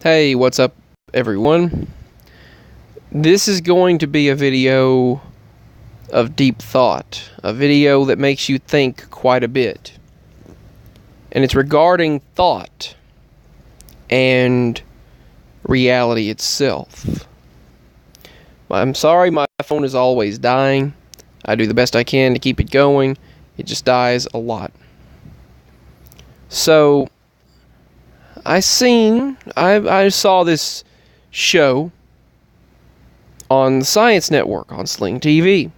Hey, what's up, everyone? This is going to be a video of deep thought, a video that makes you think quite a bit. And it's regarding thought and reality itself. I'm sorry my phone is always dying. I do the best I can to keep it going. It just dies a lot. So, I saw this show on the Science Network, on Sling TV,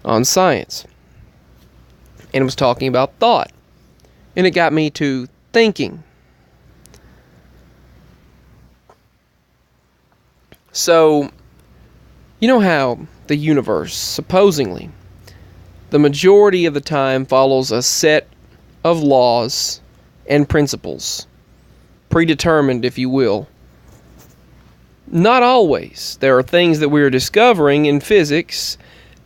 on science. And it was talking about thought. And it got me to thinking. So, you know how the universe, supposedly, the majority of the time follows a set of laws and principles. Predetermined, if you will. Not always. There are things that we're discovering in physics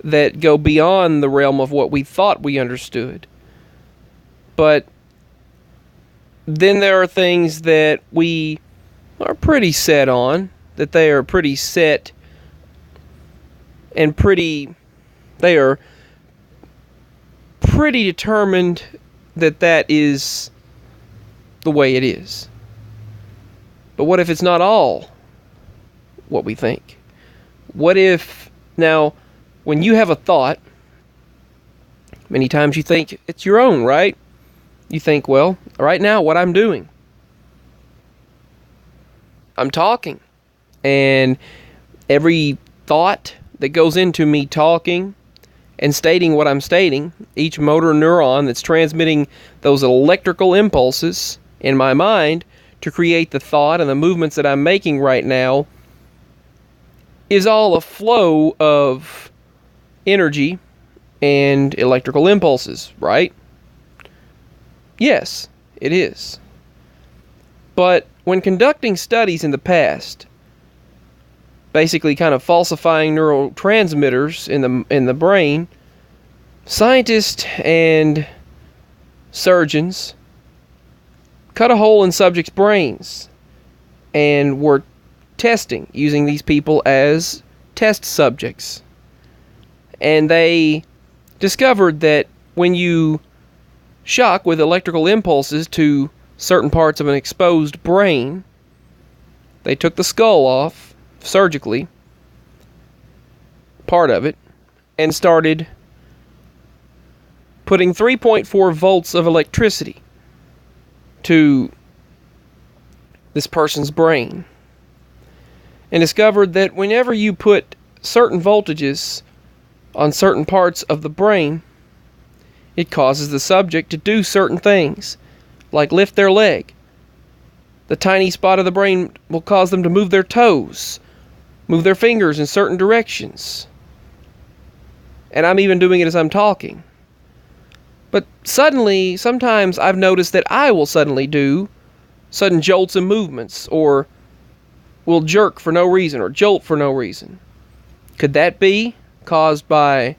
that go beyond the realm of what we thought we understood. But then there are things that we are pretty set on, that they are pretty set and they are pretty determined that is the way it is. But what if it's not all what we think? What if, now, when you have a thought, many times you think it's your own, right? You think, well, right now, what I'm doing, I'm talking. And every thought that goes into me talking and stating what I'm stating, each motor neuron that's transmitting those electrical impulses in my mind to create the thought and the movements that I'm making right now is all a flow of energy and electrical impulses, right? Yes, it is. But when conducting studies in the past, basically kind of falsifying neurotransmitters in the brain, scientists and surgeons cut a hole in subjects' brains and were testing, using these people as test subjects. And they discovered that when you shock with electrical impulses to certain parts of an exposed brain, they took the skull off surgically, part of it, and started putting 3.4 volts of electricity to this person's brain, and discovered that whenever you put certain voltages on certain parts of the brain, it causes the subject to do certain things, like lift their leg. The tiny spot of the brain will cause them to move their toes, move their fingers in certain directions. And I'm even doing it as I'm talking. But suddenly, sometimes I've noticed that I will suddenly do sudden jolts and movements, or will jerk for no reason, or jolt for no reason. Could that be caused by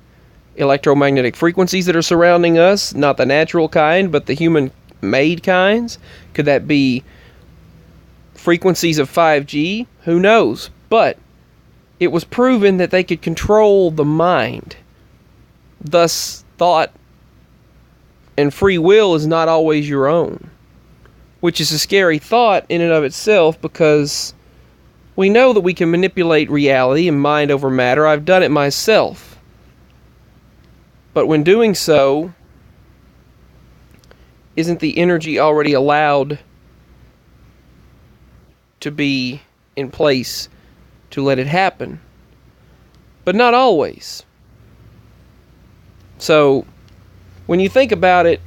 electromagnetic frequencies that are surrounding us? Not the natural kind, but the human-made kinds? Could that be frequencies of 5G? Who knows? But it was proven that they could control the mind. Thus, thought and free will is not always your own, which is a scary thought in and of itself, because we know that we can manipulate reality and mind over matter. I've done it myself. But when doing so, isn't the energy already allowed to be in place to let it happen? But not always. So, when you think about it,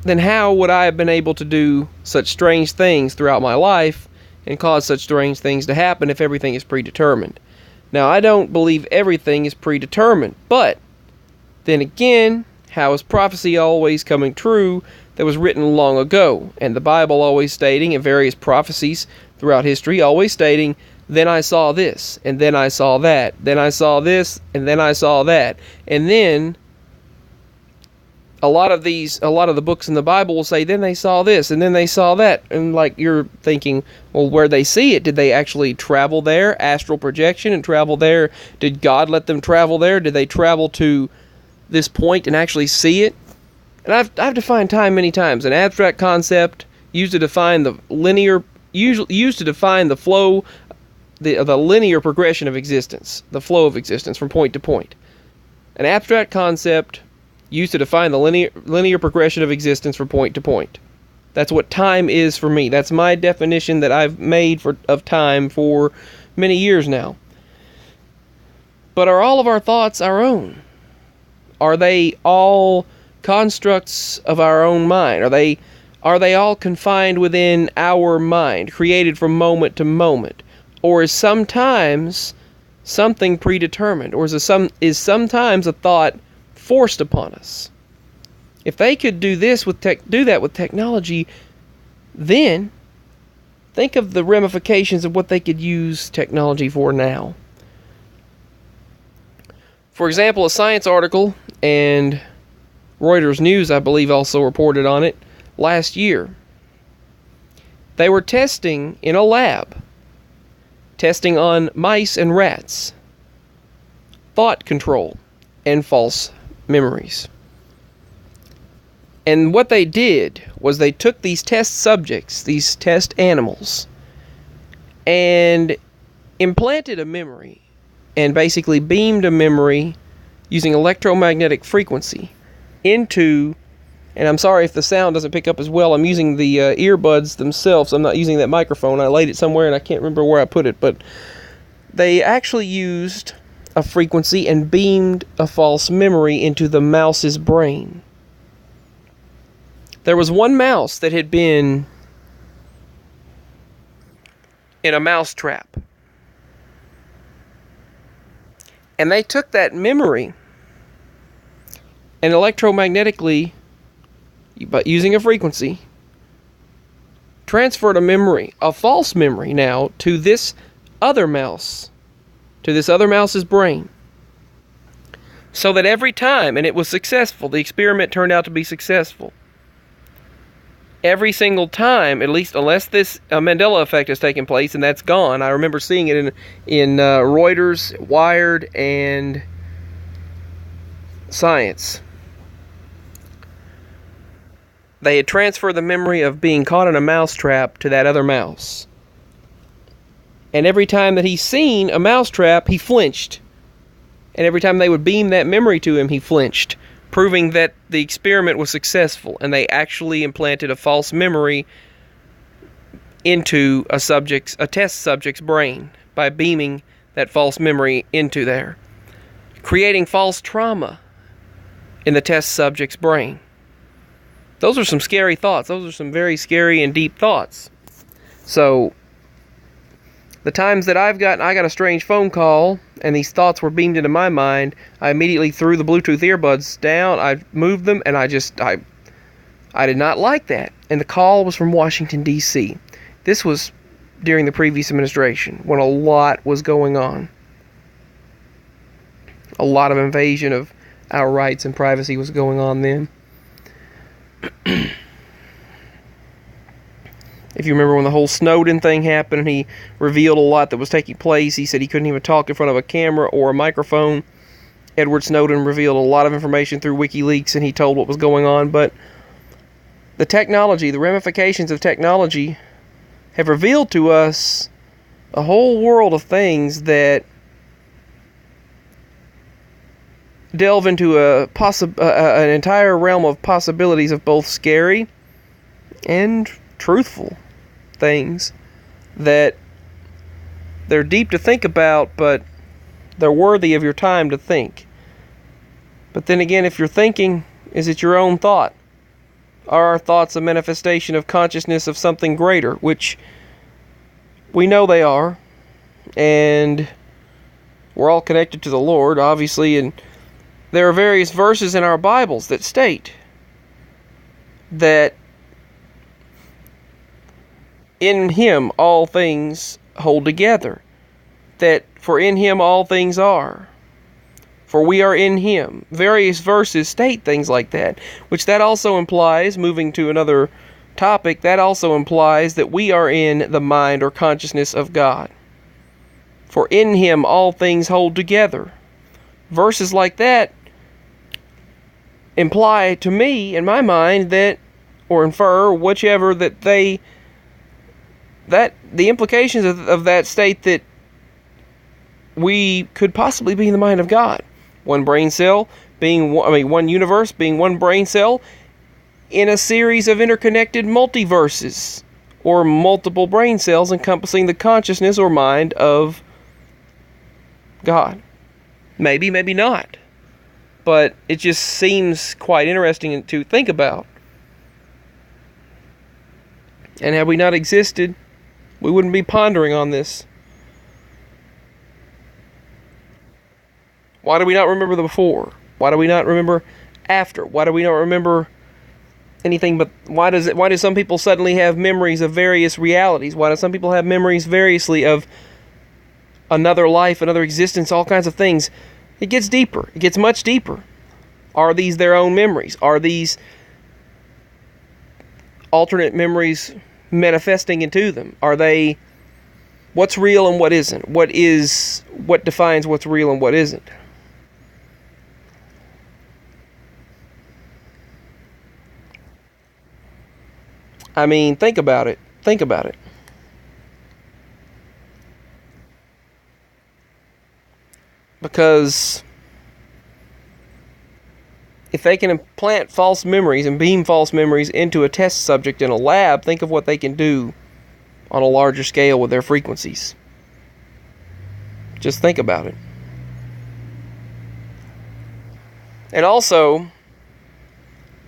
then how would I have been able to do such strange things throughout my life and cause such strange things to happen if everything is predetermined? Now, I don't believe everything is predetermined, but then again, how is prophecy always coming true that was written long ago? And the Bible always stating, and various prophecies throughout history always stating, then I saw this, and then I saw that, then I saw this, and then I saw that. And then a lot of the books in the Bible will say, then they saw this, and then they saw that. And like, you're thinking, well, where they see it, did they actually travel there? Astral projection and travel there? Did God let them travel there? Did they travel to this point and actually see it? And I've defined time many times. An abstract concept used to define the linear, used to define the flow, the linear progression of existence, the flow of existence from point to point. An abstract concept used to define the linear progression of existence from point to point. That's what time is for me. That's my definition that I've made of time for many years now. But are all of our thoughts our own? Are they all constructs of our own mind? Are they all confined within our mind, created from moment to moment? Or is sometimes something predetermined? Or is sometimes a thought forced upon us? If they could do that with technology, then think of the ramifications of what they could use technology for now. For example, a science article, and Reuters News, I believe, also reported on it last year. They were testing in a lab, testing on mice and rats, thought control and false memories. And what they did was they took these test subjects, these test animals, and implanted a memory, and basically beamed a memory using electromagnetic frequency into, and I'm sorry if the sound doesn't pick up as well, I'm using the earbuds themselves, I'm not using that microphone, I laid it somewhere and I can't remember where I put it, but they actually used a frequency and beamed a false memory into the mouse's brain. There was one mouse that had been in a mouse trap. And they took that memory and electromagnetically, but using a frequency, transferred a memory, a false memory now, to this other mouse, to this other mouse's brain. So that every time, and it was successful, the experiment turned out to be successful. Every single time, at least unless this Mandela effect has taken place, and that's gone. I remember seeing it in Reuters, Wired, and Science. They had transferred the memory of being caught in a mouse trap to that other mouse. And every time that he's seen a mouse trap, he flinched. And every time they would beam that memory to him, he flinched, proving that the experiment was successful, and they actually implanted a false memory into a test subject's brain by beaming that false memory into there, creating false trauma in the test subject's brain. Those are some scary thoughts. Those are some very scary and deep thoughts. So, the times that I got a strange phone call and these thoughts were beamed into my mind, I immediately threw the Bluetooth earbuds down, I moved them, and I did not like that. And the call was from Washington, D.C. This was during the previous administration, when a lot was going on. A lot of invasion of our rights and privacy was going on then. If you remember when the whole Snowden thing happened and he revealed a lot that was taking place, he said he couldn't even talk in front of a camera or a microphone. Edward Snowden revealed a lot of information through WikiLeaks, and he told what was going on. But the technology, the ramifications of technology, have revealed to us a whole world of things that delve into an entire realm of possibilities of both scary and truthful things, that they're deep to think about, but they're worthy of your time to think. But then again, if you're thinking, is it your own thought? Are our thoughts a manifestation of consciousness of something greater, which we know they are, and we're all connected to the Lord, obviously, and there are various verses in our Bibles that state that in Him all things hold together, that for in Him all things are. for we are in him. Various verses state things like that, which that also implies, moving to another topic, that also implies that we are in the mind or consciousness of God. For in him all things hold together. Verses like that imply to me, in my mind, that, or infer, whichever, that the implications of that state that we could possibly be in the mind of God. One brain cell being, one universe being one brain cell in a series of interconnected multiverses, or multiple brain cells encompassing the consciousness or mind of God. Maybe, maybe not. But it just seems quite interesting to think about. And had we not existed, we wouldn't be pondering on this. Why do we not remember the before? Why do we not remember after? Why do we not remember anything but... Why do some people suddenly have memories of various realities? Why do some people have memories variously of another life, another existence, all kinds of things? It gets deeper. It gets much deeper. Are these their own memories? Are these alternate memories manifesting into them? Are they... What's real and what isn't? What defines what's real and what isn't? I mean, think about it. Think about it. Because if they can implant false memories and beam false memories into a test subject in a lab, think of what they can do on a larger scale with their frequencies. Just think about it. And also,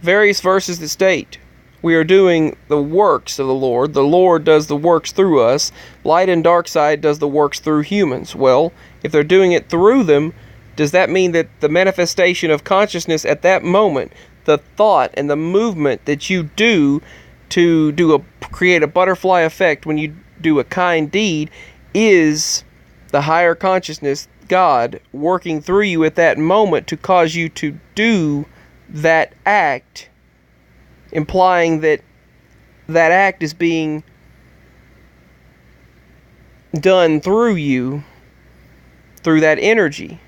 various verses that state, we are doing the works of the Lord. The Lord does the works through us. Light and dark side does the works through humans. Well, if they're doing it through them, does that mean that the manifestation of consciousness at that moment, the thought and the movement that you do to create a butterfly effect when you do a kind deed, is the higher consciousness, God, working through you at that moment to cause you to do that act, implying that that act is being done through you, through that energy,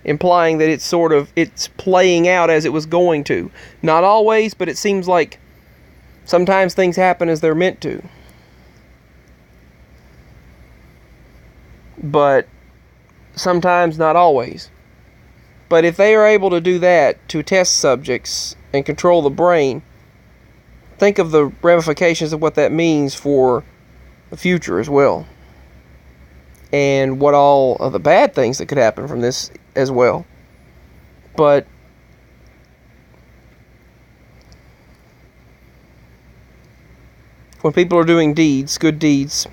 implying that it's playing out as it was going to. Not always, but it seems like sometimes things happen as they're meant to. But sometimes not always. But if they are able to do that to test subjects and control the brain, think of the ramifications of what that means for the future as well. And what all of the bad things that could happen from this as well. But when people are doing deeds, good deeds,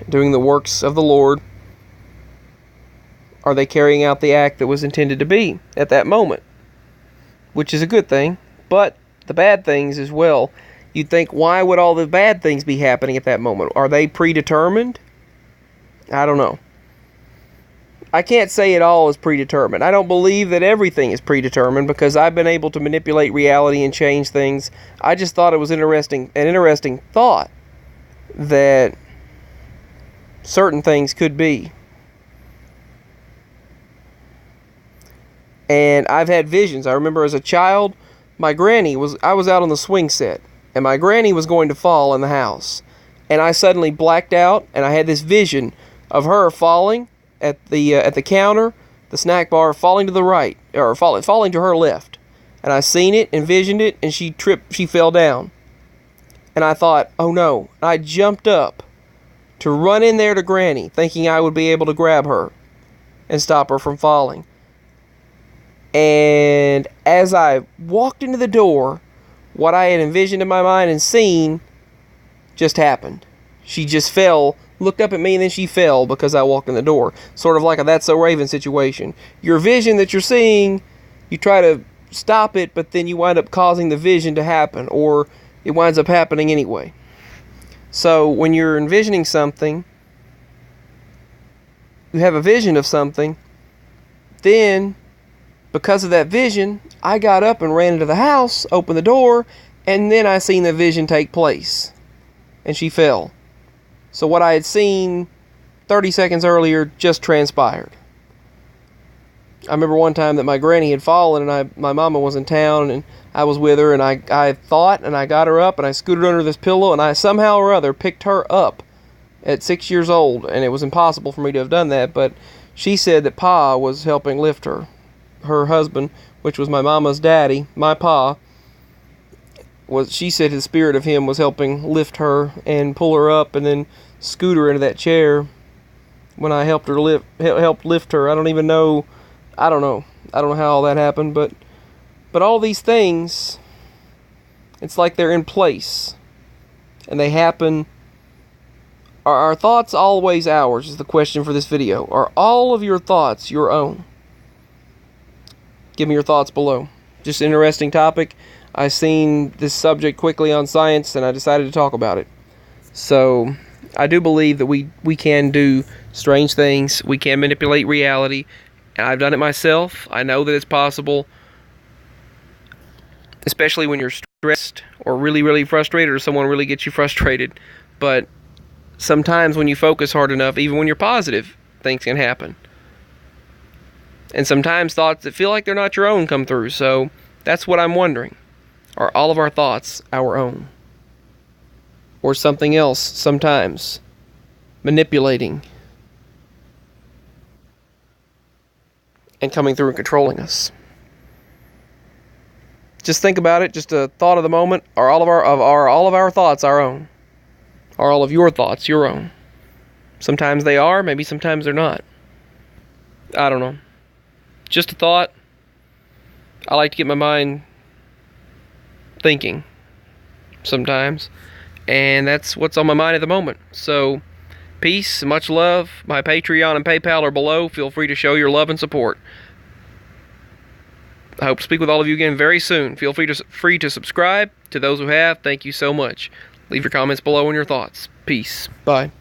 doing the works of the Lord, are they carrying out the act that was intended to be at that moment? Which is a good thing, but the bad things as well. You'd think, why would all the bad things be happening at that moment? Are they predetermined? I don't know. I can't say it all is predetermined. I don't believe that everything is predetermined, because I've been able to manipulate reality and change things. I just thought it was an interesting thought that certain things could be. And I've had visions. I remember as a child, I was out on the swing set, and my granny was going to fall in the house. And I suddenly blacked out, and I had this vision of her falling at the counter, the snack bar, falling to the right, or falling to her left. And I seen it, envisioned it, and she fell down. And I thought, oh no. I jumped up to run in there to Granny, thinking I would be able to grab her and stop her from falling. And as I walked into the door, what I had envisioned in my mind and seen just happened. She just fell, looked up at me, and then she fell because I walked in the door. Sort of like a That's So Raven situation. Your vision that you're seeing, you try to stop it, but then you wind up causing the vision to happen, or it winds up happening anyway. So when you're envisioning something, you have a vision of something, then because of that vision, I got up and ran into the house, opened the door, and then I seen the vision take place. And she fell. So what I had seen 30 seconds earlier just transpired. I remember one time that my granny had fallen and my mama was in town and I was with her, and I thought, and I got her up and I scooted under this pillow, and I somehow or other picked her up at 6 years old, and it was impossible for me to have done that, but she said that Pa was helping lift her. Her husband, which was my mama's daddy, my pa, she said the spirit of him was helping lift her and pull her up and then scoot her into that chair when I helped lift her. I don't know how all that happened, but all these things, it's like they're in place and they happen. Are our thoughts always ours, is the question for this video. Are all of your thoughts your own? Give me your thoughts below. Just an interesting topic. I seen this subject quickly on Science and I decided to talk about it. So I do believe that we can do strange things. We can manipulate reality. And I've done it myself. I know that it's possible. Especially when you're stressed or really, really frustrated, or someone really gets you frustrated. But sometimes when you focus hard enough, even when you're positive, things can happen. And sometimes thoughts that feel like they're not your own come through. So that's what I'm wondering. Are all of our thoughts our own? Or something else sometimes manipulating and coming through and controlling us? Just think about it. Just a thought of the moment. Are all of our thoughts our own? Are all of your thoughts your own? Sometimes they are. Maybe sometimes they're not. I don't know. Just a thought. I like to get my mind thinking sometimes, and that's what's on my mind at the moment. So peace, much love. My Patreon and PayPal are below. Feel free to show your love and support. I hope to speak with all of you again very soon. Feel free to subscribe. To those who have, thank you so much. Leave your comments below and your thoughts. Peace. Bye.